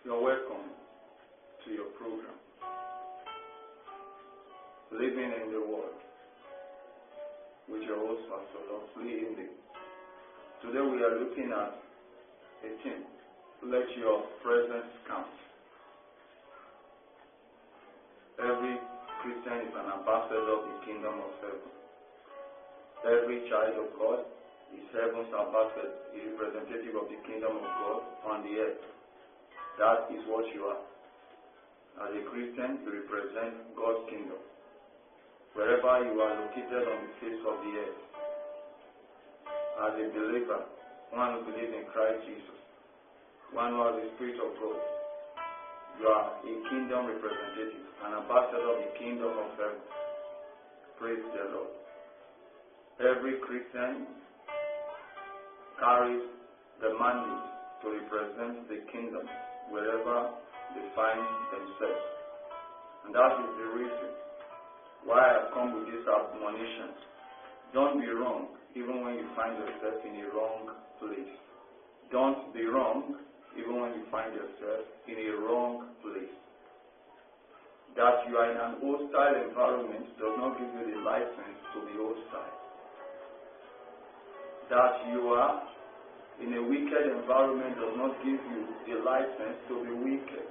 You're welcome to your program, Living in the World, with your host, Pastor Lee Indi. Today we are looking at a theme, let your presence count. Every Christian is an ambassador of the kingdom of heaven. Every child of God is heaven's ambassador, a representative of the kingdom of God on the earth. That is what you are. As a Christian, you represent God's kingdom. Wherever you are located on the face of the earth, as a believer, one who believes in Christ Jesus, one who has the Spirit of God, you are a kingdom representative, an ambassador of the kingdom of heaven. Praise the Lord. Every Christian carries the mandate to represent the kingdom wherever they find themselves. And that is the reason why I come with this admonition. Don't be wrong even when you find yourself in a wrong place. Don't be wrong even when you find yourself in a wrong place. That you are in an hostile environment does not give you the license to be hostile. That you are in a wicked environment does not give you the license to be wicked.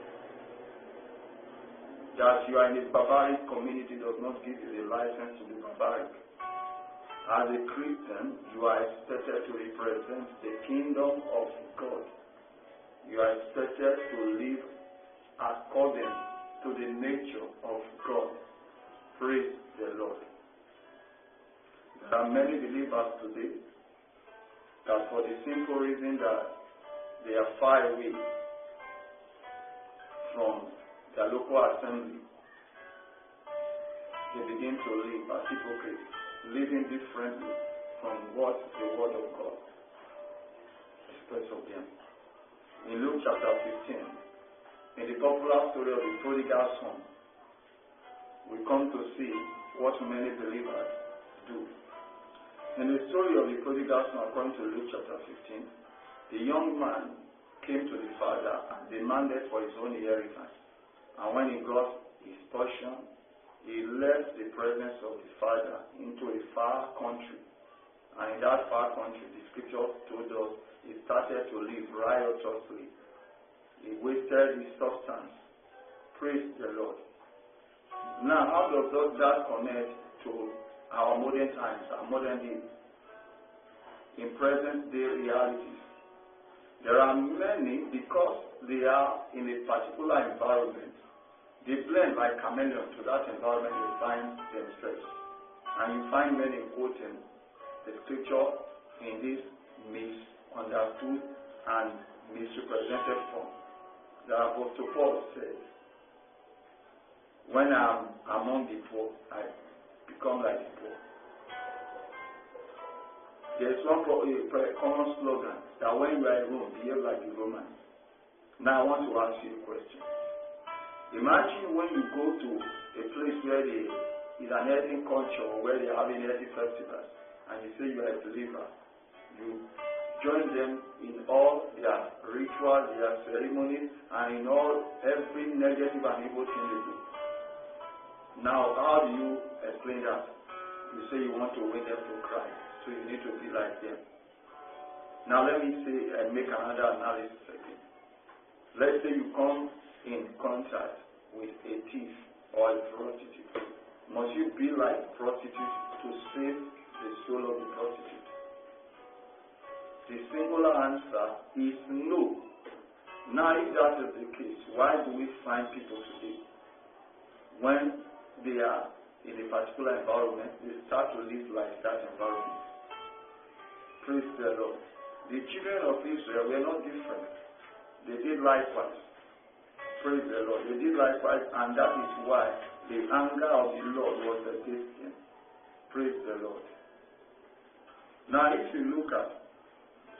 That you are in a barbaric community does not give you the license to be barbaric. As a Christian, you are expected to represent the kingdom of God. You are expected to live according to the nature of God. Praise the Lord. There are many believers today that for the simple reason that they are far away from their local assembly, they begin to live as hypocrites, living differently from what the Word of God expects of them. In Luke chapter 15, in the popular story of the prodigal son, we come to see what many believers do. In the story of the prodigal son, according to Luke chapter 15, the young man came to the father and demanded for his own inheritance. And when he got his portion, he left the presence of the father into a far country. And in that far country, the scripture told us, he started to live riotously. He wasted his substance. Praise the Lord. Now, how does that connect to our modern times, our modern day, in present day realities? There are many, because they are in a particular environment, they blend like chameleon to that environment they find themselves. And you find many quoting the scripture in this misunderstood and misrepresented form. The Apostle Paul says, when I'm among the poor, I become like the poor. There's one common slogan that when you are in Rome, behave like the Romans. Now I want to ask you a question. Imagine when you go to a place where there is an ethnic culture, where they are having ethnic festivals, and you say you are a believer. You join them in all their rituals, their ceremonies, and in every negative and evil thing they do. Now, how do you explain that? You say you want to win them to Christ, so you need to be like them. Now, let me say and make another analysis again. Let's say you come in contact with a thief or a prostitute. Must you be like prostitute to save the soul of the prostitute? The singular answer is no. Now, if that is the case, why do we find people today, when they are in a particular environment, they start to live like that environment? Praise the Lord. The children of Israel were not different. They did likewise. Praise the Lord. They did likewise, and that is why the anger of the Lord was against them. Praise the Lord. Now, if you look at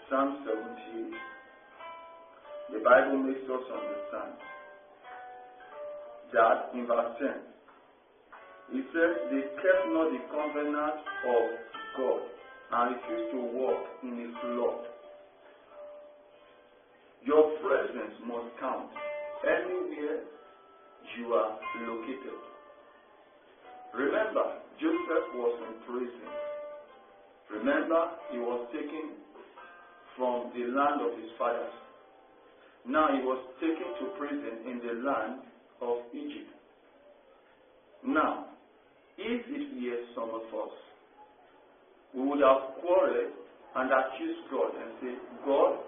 Psalm 78, the Bible makes us understand that in verse 10, it says, they kept not the covenant of God and refused to walk in His law. Your presence must count. anywhere you are located. Remember, Joseph was in prison. Remember, he was taken from the land of his fathers. Now he was taken to prison in the land of Egypt. Now, if it were some of us, we would have quarreled and accused God and said, God,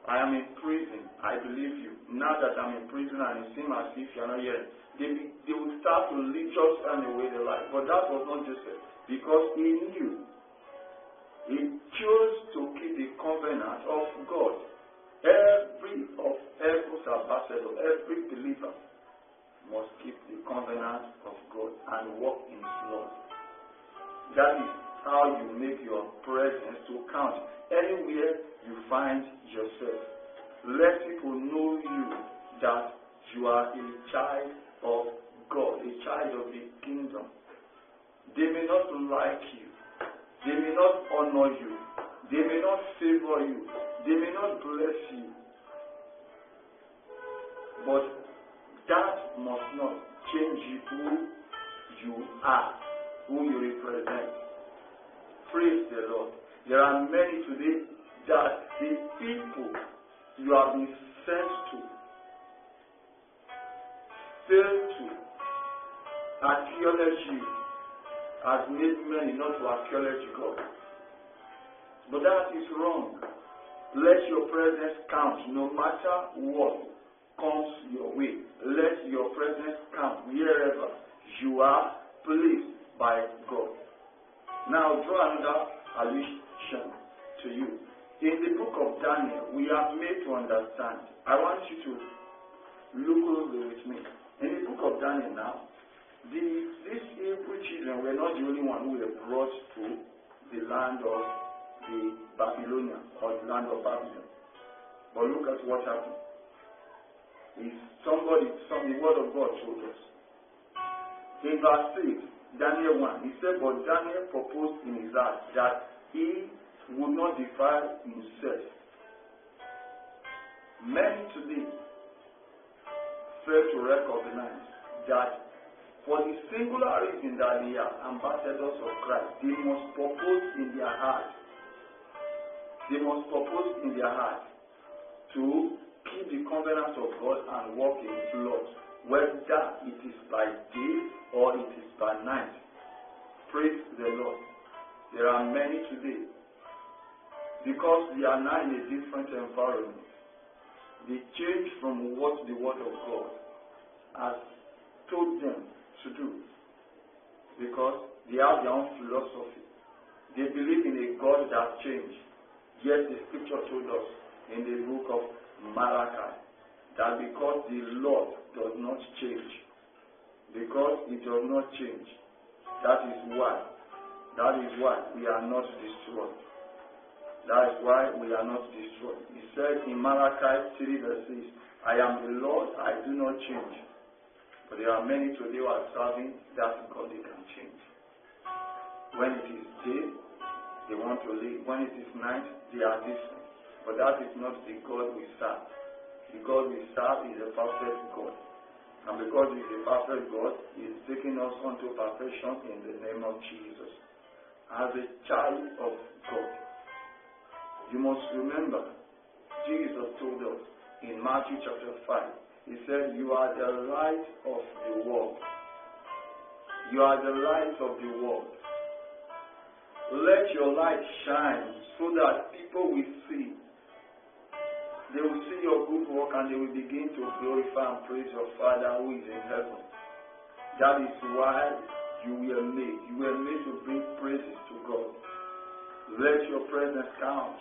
I am in prison. I believe you. Now that I'm in prison and it seems as if you're not here, they would start to lead us and away the life. But that was not Joseph, because he knew. He chose to keep the covenant of God. Every of heaven's ambassador, every believer must keep the covenant of God and walk in His law. That is how you make your presence to count anywhere you find yourself. Let people know you that you are a child of God, a child of the kingdom. They may not like you. They may not honor you. They may not favor you. They may not bless you. But that must not change who you are, who you represent. Praise the Lord. There are many today that the people you have been sent to fail to acknowledge you, has made many not to acknowledge God. But that is wrong. Let your presence count no matter what comes your way. Let your presence count wherever you are placed by God. Now draw another allusion to you. In the book of Daniel, we are made to understand. I want you to look closely with me. In the book of Daniel now, these Hebrew children were not the only one who were brought to the land of the Babylonian or the land of Babylon. But look at what happened. The word of God told us. In verse 6, Daniel 1, he said, but Daniel proposed in his heart that he would not defile himself. Many today fail to recognize that for the singular reason that they are ambassadors of Christ, they must propose in their heart. They must propose in their heart to keep the covenant of God and walk in His laws, whether it is by day or it is by night. Praise the Lord. There are many today, because they are now in a different environment. They change from what the Word of God has told them to do, because they have their own philosophy. They believe in a God that changed. Yet the scripture told us in the book of Malachi that because the Lord does not change, because He does not change, that is why we are not destroyed. That is why we are not destroyed. He said in Malachi 3 verse 6, I am the Lord, I do not change. But there are many today who are serving that God they can change. When it is day, they want to live. When it is night, they are different. But that is not the God we serve. The God we serve is a perfect God. And because He is a perfect God, He is taking us unto perfection in the name of Jesus. As a child of God, you must remember, Jesus told us in Matthew chapter 5, He said, you are the light of the world. You are the light of the world. Let your light shine so that people will see. They will see your good work and they will begin to glorify and praise your Father who is in heaven. That is why you were made. You were made to bring praises to God. Let your presence count.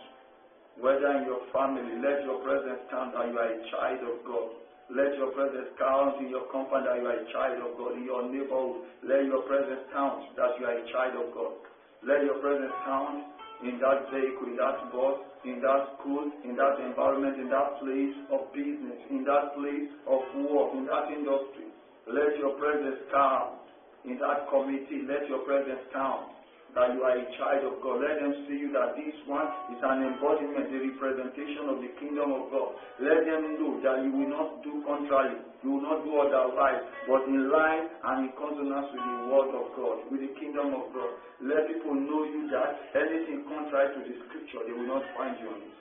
Whether in your family, let your presence count that you are a child of God. Let your presence count in your company that you are a child of God. In your neighborhood, let your presence count that you are a child of God. Let your presence count in that vehicle, in that bus, in that school, in that environment, in that place of business, in that place of work, in that industry. Let your presence count in that committee. Let your presence count. that you are a child of God. Let them see you that this one is an embodiment, a representation of the kingdom of God. Let them know that you will not do contrary, you will not do otherwise, but in line and in consonance with the word of God, with the kingdom of God. Let people know you that anything contrary to the scripture, they will not find you on it.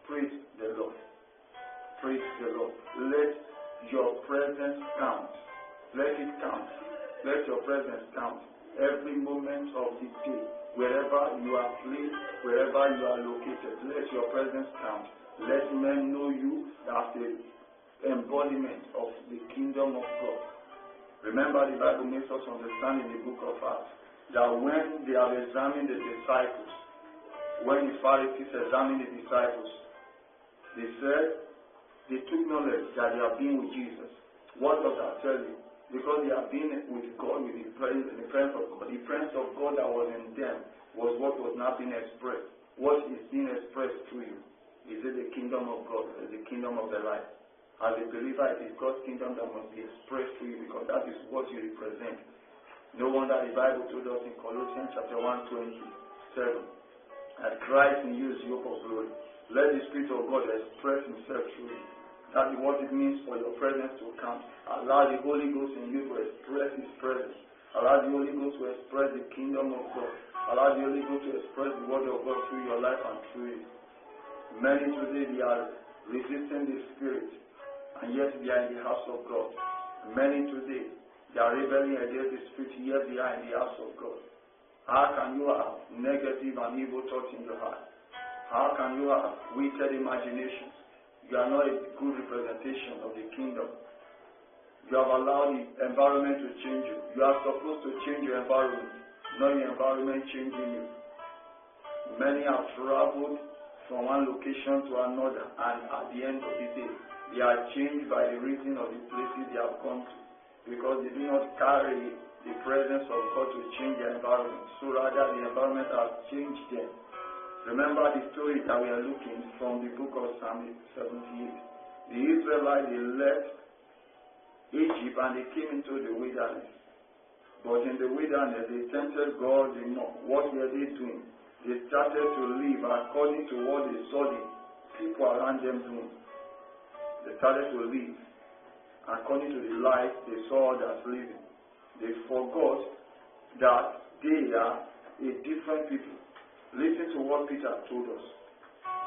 Praise the Lord. Praise the Lord. Let your presence count. Let it count. Let your presence count. Every moment of the day, wherever you are placed, wherever you are located, let your presence count. Let men know you as the embodiment of the kingdom of God. Remember, the Bible makes us understand in the book of Acts that when they have examined the disciples, when the Pharisees examined the disciples, they said they took knowledge that they have been with Jesus. What does that tell you? Because they have been with God, with the presence of God. The presence of God that was in them was what was not being expressed. What is being expressed through you? Is it the kingdom of God? Is it the kingdom of the light? As a believer, it is God's kingdom that must be expressed through you, because that is what you represent. No wonder the Bible told us in Colossians chapter 1:27 that Christ in you is the hope of glory. Let the Spirit of God express himself through you. That is what it means for your presence to count. Allow the Holy Ghost in you to express his presence. Allow the Holy Ghost to express the kingdom of God. Allow the Holy Ghost to express the word of God through your life and through you. Many today, they are resisting the Spirit, and yet they are in the house of God. Many today, they are rebelling against the Spirit, yet they are in the house of God. How can you have negative and evil thoughts in your heart? How can you have wicked imaginations? You are not a good representation of the kingdom. You have allowed the environment to change you. You are supposed to change your environment, not your environment changing you. Many have traveled from one location to another, and at the end of the day, they are changed by the reason of the places they have gone to, because they do not carry the presence of God to change their environment. So rather, the environment has changed them. Remember the story that we are looking from the book of Psalm 78. The Israelites, they left Egypt and they came into the wilderness. But in the wilderness, they tempted God the more. What were they doing? They started to live according to what they saw the people around them doing. They started to live according to the life they saw others living. They forgot that they are a different people. Listen to what Peter told us.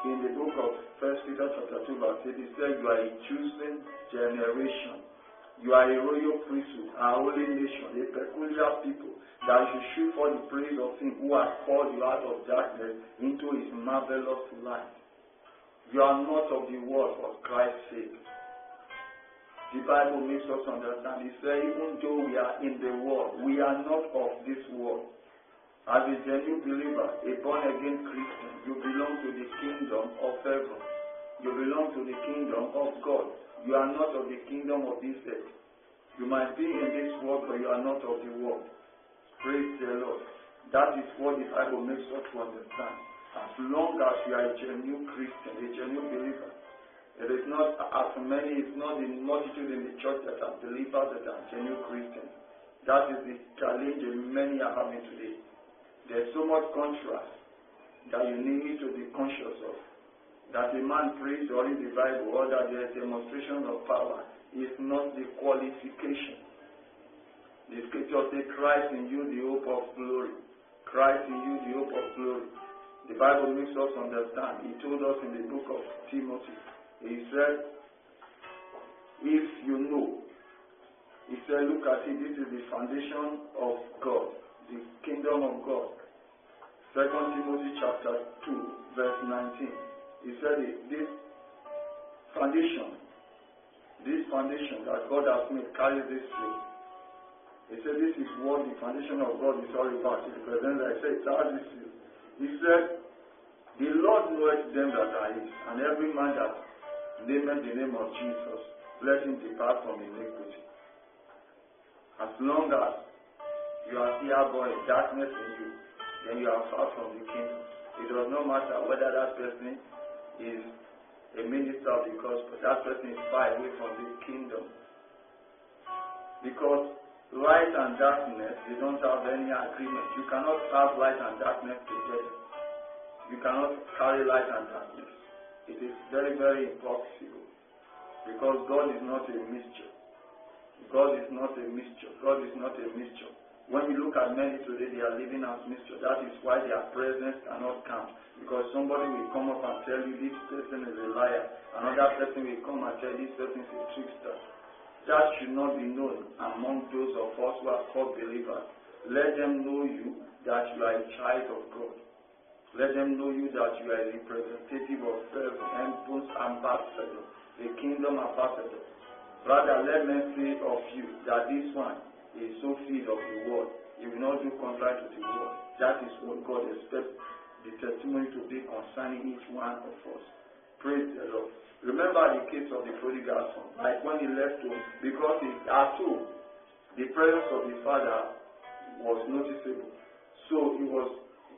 In the book of 1 Peter chapter 2 verse 8, he said, you are a chosen generation. You are a royal priesthood, a holy nation, a peculiar people, that you should shoot for the praise of him who has called you out of darkness into his marvelous light. You are not of the world for Christ's sake. The Bible makes us understand. It says, even though we are in the world, we are not of this world. As a genuine believer, a born-again Christian, you belong to the kingdom of heaven. You belong to the kingdom of God. You are not of the kingdom of this earth. You might be in this world, but you are not of the world. Praise the Lord. That is what the Bible makes us to understand. As long as you are a genuine Christian, a genuine believer, it is not as many, it's not the multitude in the church that are believers that are genuine Christians. That is the challenge that many are having today. There's so much contrast that you need to be conscious of. That a man prays or in the Bible, or that there is demonstration of power, is not the qualification. The scripture says, Christ in you, the hope of glory. Christ in you, the hope of glory. The Bible makes us understand. He told us in the book of Timothy, he said, if you know, he said, look at it, this is the foundation of God, the kingdom of God. 2 Timothy chapter 2, verse 19. He said, this foundation that God has made carries this faith. He said, this is what the foundation of God is all about. He represents, I said, it has this faith. He said, the Lord knoweth them that are his, and every man that nameth the name of Jesus, let him depart from iniquity. As long as you are here by darkness in you, then you are far from the kingdom. It does not matter whether that person is a minister of the gospel, that person is far away from the kingdom. Because light and darkness, they don't have any agreement. You cannot have light and darkness together. You cannot carry light and darkness. It is very, very impossible. Because God is not a mixture. God is not a mixture. God is not a mixture. When you look at many today, they are living as mixture. That is why their presence cannot count. Because somebody will come up and tell you this person is a liar. Another person will come and tell you this person is a trickster. That should not be known among those of us who are called believers. Let them know you that you are a child of God. Let them know you that you are a representative of heaven's ambassador, a kingdom ambassador. Rather, let men say of you that this one is so filled of the word. He will not do contrary to the word. That is what God expects the testimony to be concerning each one of us. Praise the Lord. Remember the case of the prodigal son. Like when he left home, because at home, the presence of the father was noticeable. So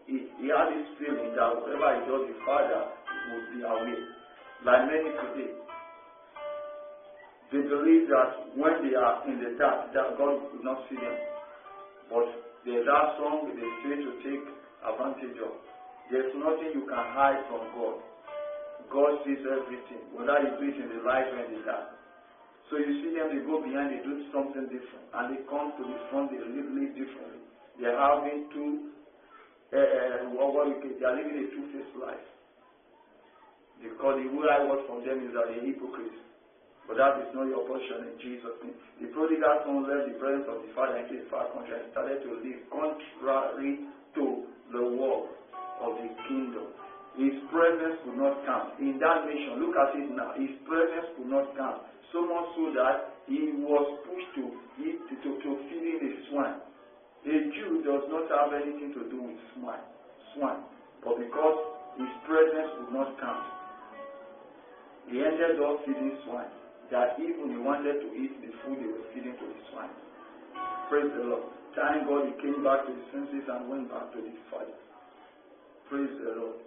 he had this feeling that whatever he does, the father would be away. Like many today, they believe that when they are in the dark, that God will not see them. But there's that song they say to take advantage of. There's nothing you can hide from God. God sees everything, whether you do it in the light or in the dark. So you see them, they go behind, they do something different, and they come to the front, they live differently. They are having they are living a two-faced life. Because the way I work from them is that they are hypocrites. But that is not your portion in Jesus' name. The prodigal son left the presence of the father into a far country and started to live contrary to the word of the kingdom. His presence could not count. In that nation, look at it now, his presence could not count. So much so that he was pushed to feeding a swine. A Jew does not have anything to do with swine. But because his presence could not count, he ended up feeding swine. That even he wanted to eat the food they were feeding to the swine. Praise the Lord. Thank God he came back to his senses and went back to the Father. Praise the Lord.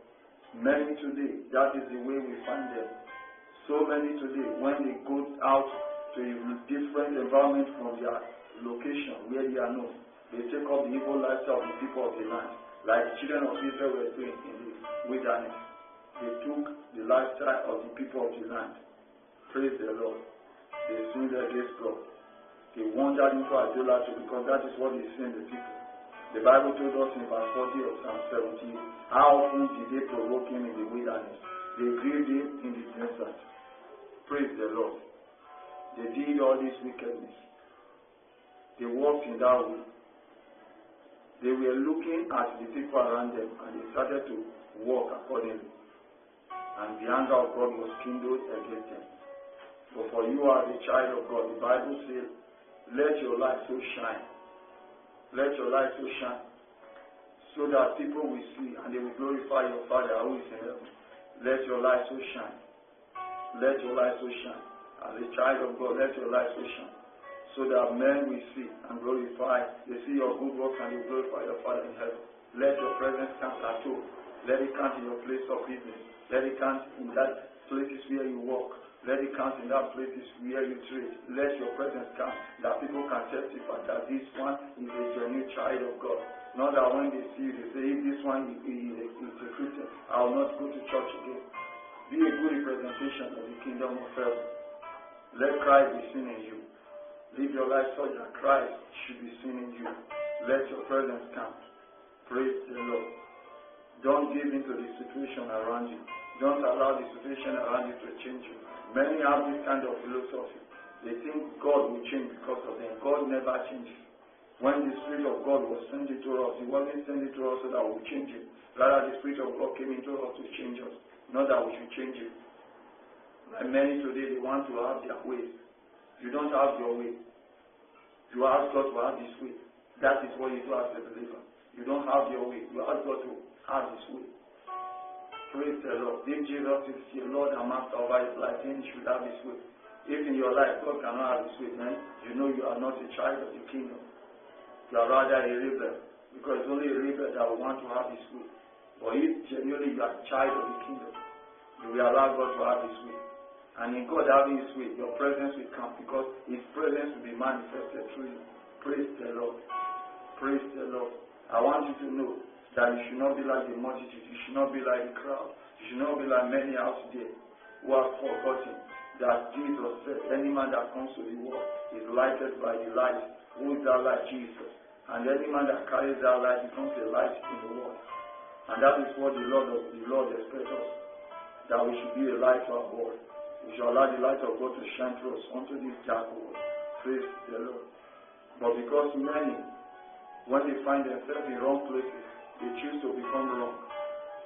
Many today, that is the way we find them. So many today, when they go out to a different environment from their location where they are known, they take up the evil lifestyle of the people of the land, like the children of Israel were doing in the wilderness. They took the lifestyle of the people of the land. Praise the Lord. They sinned against God. They wandered into idolatry because that is what they sin the people. The Bible told us in verse 40 of Psalm 17, how often did they provoke him in the wilderness? They grieved him in the desert. Praise the Lord. They did all this wickedness. They walked in that way. They were looking at the people around them and they started to walk accordingly. And the anger of God was kindled against them. But for you as a child of God, the Bible says, let your light so shine. Let your light so shine, so that people will see and they will glorify your Father who is in heaven. Let your light so shine. Let your light so shine. As a child of God, let your light so shine, so that men will see and glorify. They see your good works and they glorify your Father in heaven. Let your presence count at all. Let it count in your place of business. Let it count in that places where you walk. Let it count in that places where you trade. Let your presence count, that people can testify that this one is a genuine child of God. Not that when they see you, they say, if this one is a Christian, I will not go to church again. Be a good representation of the kingdom of heaven. Let Christ be seen in you. Live your life so that Christ should be seen in you. Let your presence count. Praise the Lord. Don't give in to the situation around you. Don't allow the situation around you to change you. Many have this kind of philosophy. They think God will change because of them. God never changes. When the Spirit of God was sent into us, He wasn't sent into us so that we change Him. Rather, the Spirit of God came into us to change us, not that we should change Him. Like many today, they want to have their ways. You don't have your way. You ask God to have His way. That is what you do as a believer. You don't have your way. You ask God to have His way. Praise the Lord. If Jesus is your Lord and Master over His life, then He should have His way. If in your life God cannot have His way, then you know you are not a child of the kingdom. You are rather a rebel, because it's only a rebel that will want to have His way. But if genuinely you are a child of the kingdom, you will allow God to have His way. And in God having His way, your presence will come, because His presence will be manifested through you. Praise the Lord. Praise the Lord. I want you to know that you should not be like the multitude. You should not be like the crowd. You should not be like many out there who have forgotten that Jesus said, any man that comes to the world is lighted by the light. Who is that light? Jesus. And any man that carries that light becomes a light in the world. And that is what the Lord expects us, that we should be a light to our world. We should allow the light of God to shine through us onto this dark world. Praise the Lord. But because many, when they find themselves in wrong places, they choose to become wrong.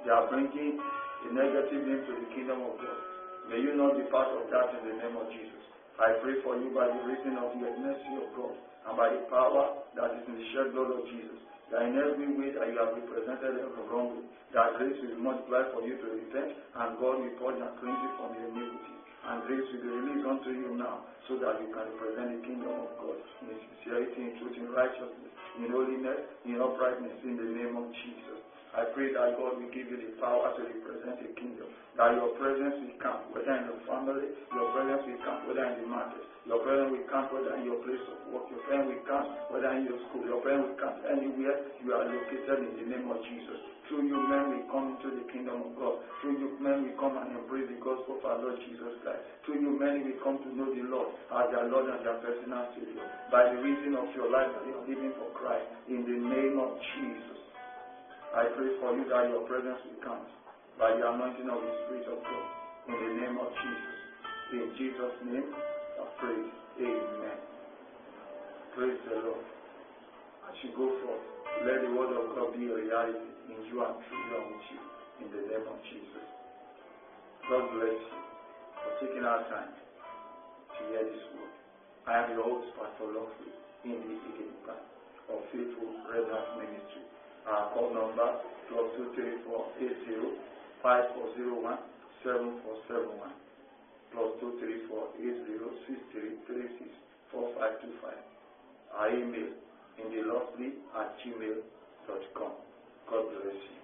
They are bringing a negative name to the kingdom of God. May you not be part of that in the name of Jesus. I pray for you by the reason of the mercy of God and by the power that is in the shed blood of Jesus, that in every way that you have represented the wrong way, that grace will multiply for you to repent, and God will purge and cleanse you from your iniquity. And grace will be released unto you now, so that you can represent the kingdom of God in sincerity, in truth, in righteousness, in holiness, in uprightness, in the name of Jesus. I pray that God will give you the power to represent the kingdom, that your presence will come, whether in the family, your presence will come, whether in the market, your presence will come, whether in your place of work, your presence will come, whether in your school, your presence will come anywhere you are located in the name of Jesus. Through you, men will come into the kingdom of God. Through you, men will come and embrace the gospel of our Lord Jesus Christ. Through you, men will come to know the Lord as their Lord and their personal Savior. By the reason of your life that you are living for Christ, in the name of Jesus. I pray for you that your presence will come by the anointing of the Spirit of God. In the name of Jesus. In Jesus' name, I pray. Amen. Praise the Lord. As you go forth, let the word of God be a reality in you and through you and with you. In the name of Jesus. God bless you for taking our time to hear this word. I am your host, Pastor Longfield, in the Igedipa of Faithful Remnant Ministry. Our call number +23480 5401 7471 +23480 6336 4525. Our email inthelovely@gmail.com. God bless you.